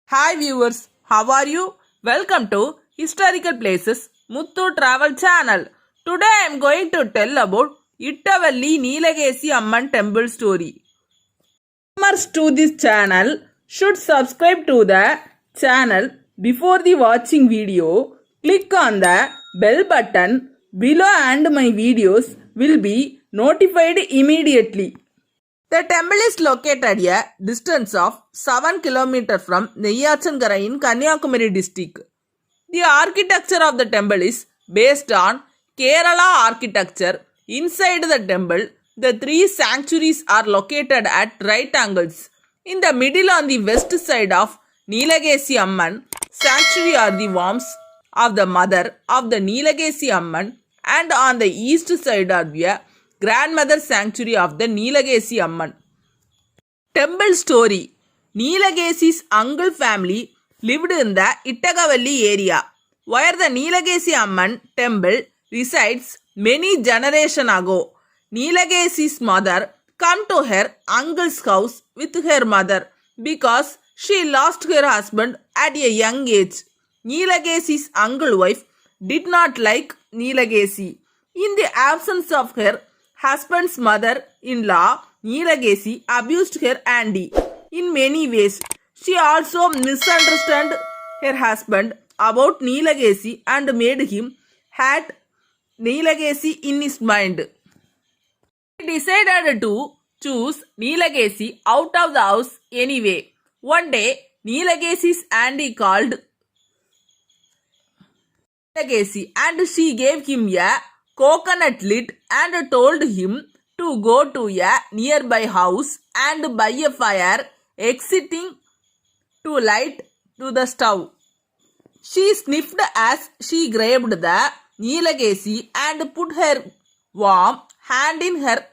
Hi viewers, how are you? Welcome to Historical Places Muthu Travel Channel. Today I am going to tell about Ittavalli Neelagesi Amman Temple story. Customers to this channel should subscribe to the channel before the watching video. Click on the bell button below and my videos will be notified immediately. The temple is located at a distance of 7 km from Neyyachankarai in Kanyakumari district. The architecture of the temple is based on Kerala architecture. Inside the temple, the three sanctuaries are located at right angles. In the middle on the west side of Neelagesi Amman sanctuary are the wombs of the mother of the Neelagesi Amman, and on the east side are the grandmother sanctuary of the Neelagesi Amman. Temple story. Neelagesi's uncle family lived in the Ittagavalli area, where the Neelagesi Amman temple resides many generations ago. Neelagesi's mother came to her uncle's house with her mother because she lost her husband at a young age. Neelagesi's uncle's wife did not like Neelagesi. In the absence of her husband's mother-in-law, Neelagesi abused her auntie in many ways. She also misunderstood her husband about Neelagesi and made him hate Neelagesi in his mind. He decided to choose Neelagesi out of the house anyway. One day, Neelagesi's auntie called Neelagesi and she gave him a coconut lid and told him to go to a nearby house and buy a fire exiting to light to the stove. She sniffed as she grabbed the Neelagesi and put her warm hand in her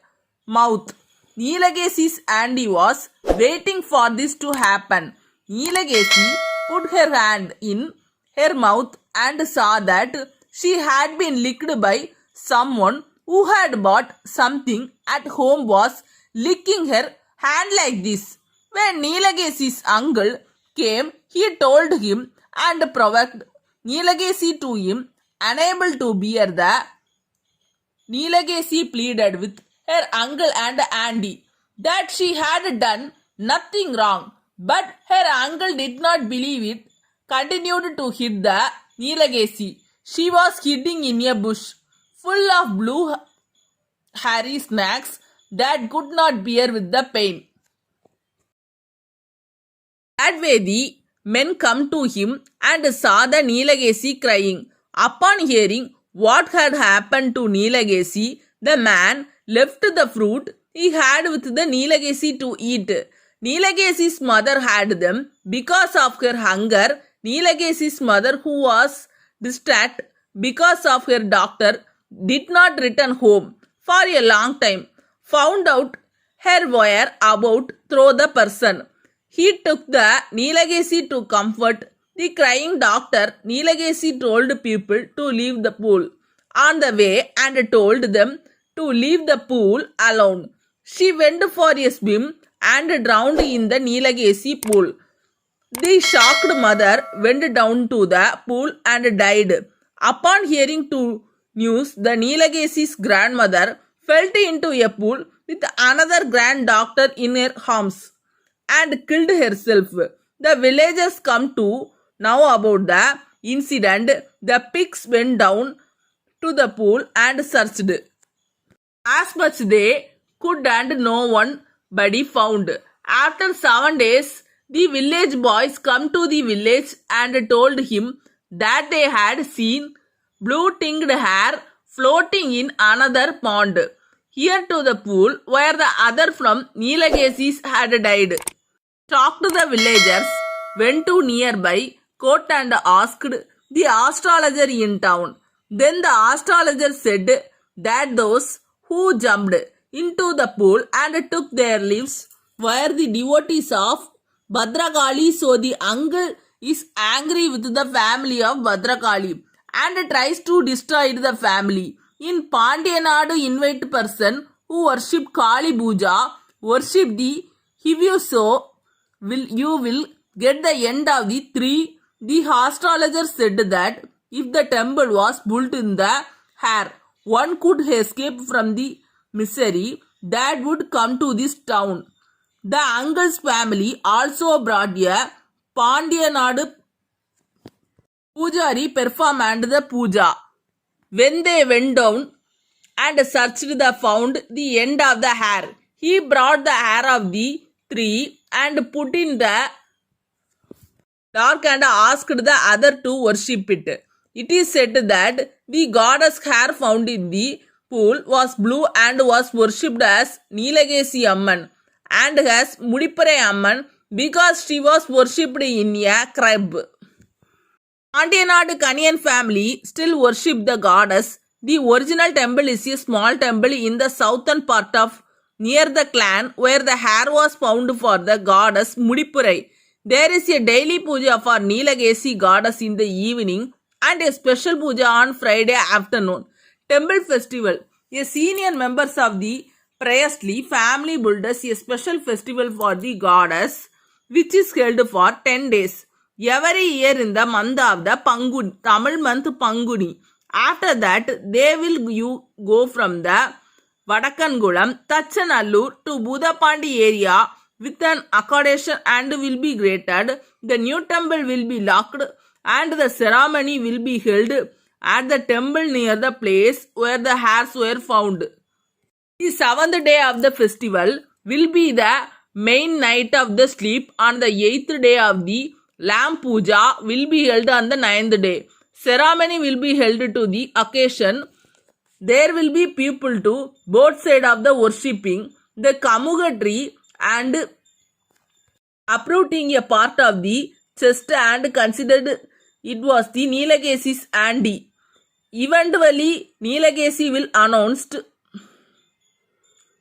mouth. Neelagesi's auntie was waiting for this to happen. Neelagesi put her hand in her mouth and saw that she had been licked by someone who had bought something at home was licking her hand like this. When Neelagesi's uncle came, he told him and provoked Neelagesi to him, unable to bear the Neelagesi pleaded with her uncle and auntie that she had done nothing wrong, but her uncle did not believe it, continued to hit the Neelagesi. She was hiding in a bush full of blue hairy snakes that could not bear with the pain. That way the men come to him and saw the Neelagesi crying. Upon hearing what had happened to Neelagesi, the man left the fruit he had with the Neelagesi to eat. Neelagesi's mother had them because of her hunger. Neelagesi's mother, who was distraught because of her doctor, did not return home for a long time. Found out her whereabouts through the person. He took the Neelagesi to comfort the crying doctor. Neelagesi told people to leave the pool on the way and told them to leave the pool alone. She went for a swim and drowned in the Neelagesi pool. The shocked mother went down to the pool and died. Upon hearing the news, the Neelagesi's grandmother fell into a pool with another grand doctor in her arms and killed herself. The villagers come to know about the incident. The pigs went down to the pool and searched as much they could and no one body found. After 7 days, the village boys come to the village and told him that they had seen blue-tinged hair floating in another pond here to the pool where the other from Neelagesi's had died. Shocked, the villagers went to nearby court and asked the astrologer in town. Then the astrologer said that those who jumped into the pool and took their lives were the devotees of Bhadrakali. So the uncle is angry with the family of Bhadrakali and tries to destroy the family. In Pandyanadu, invite person who worship Kali Puja, worship the Hivyu, so you will get the end of the 3, the astrologer said that if the temple was built in the air, one could escape from the misery that would come to this town. The uncle's family also brought a Pandyanadu Pujari performed the puja. When they went down and searched the found the end of the hair, he brought the hair of the tree and put in the dark and asked the other to worship it. It is said that the goddess hair found in the pool was blue and was worshipped as Nilagesi Amman and as Mudipare Amman because she was worshipped in a crib. Pandyanadu Kaniyan family still worship the goddess. The original temple is a small temple in the southern part of near the clan where the hair was found for the goddess Mudipurai. There is a daily puja for Nilagesi goddess in the evening and a special puja on Friday afternoon. Temple festival. A senior members of the priestly family builders a special festival for the goddess which is held for 10 days. Every year in the month of the Panguni, Tamil month Panguni. After that, they will go from the Vadakangulam, Tachanallur to Budapandi area with an accommodation and will be graded. The new temple will be locked and the ceremony will be held at the temple near the place where the hairs were found. The 7th day of the festival will be the main night of the sleep. On the 8th day of the Lamp Puja will be held on the 9th day. Ceremony will be held to the occasion. There will be people to both sides of the worshipping the Kamuga tree and uprooting a part of the chest and considered it was the Nilagesi's Andy. Eventually, Nilagesi will announce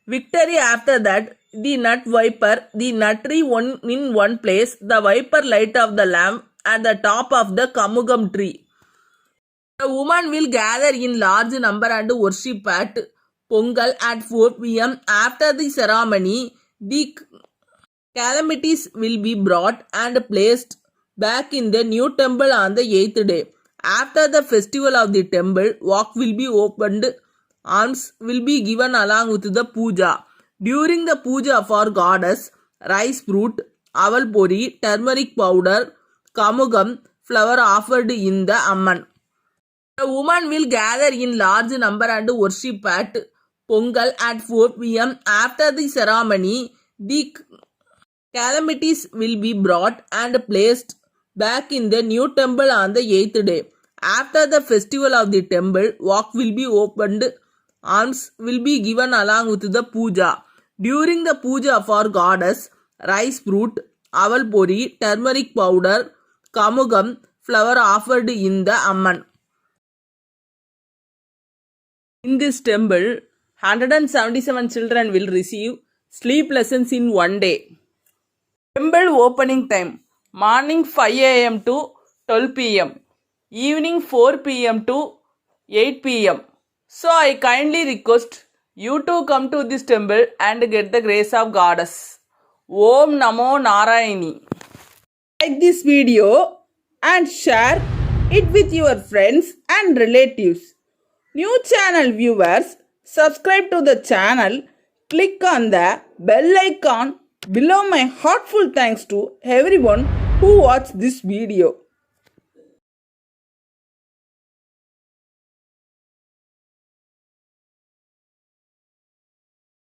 victory. After that, the nut viper, the nut tree in one place, the viper light of the lamp at the top of the Kamugam tree. The woman will gather in large number and worship at Pongal at 4 p.m. After the ceremony, the calamities will be brought and placed back in the new temple on the 8th day. After the festival of the temple, walk will be opened. Alms will be given along with the puja. During the puja for goddess, rice fruit, avalpori, turmeric powder, kamugam, flower offered in the Amman. The woman will gather in large number and worship at Pongal at 4 p.m. After the ceremony, the calamities will be brought and placed back in the new temple on the 8th day. After the festival of the temple, walk will be opened. Alms will be given along with the puja. During the puja for goddess, rice fruit, avalpori, turmeric powder, kamugam, flower offered in the Amman. In this temple, 177 children will receive sleep lessons in one day. Temple opening time, morning 5 a.m. to 12 p.m. Evening 4 p.m. to 8 p.m. So I kindly request you to come to this temple and get the grace of goddess. Om Namo Narayani. Like this video and share it with your friends and relatives. New channel viewers, subscribe to the channel, click on the bell icon below. My heartful thanks to everyone who watched this video.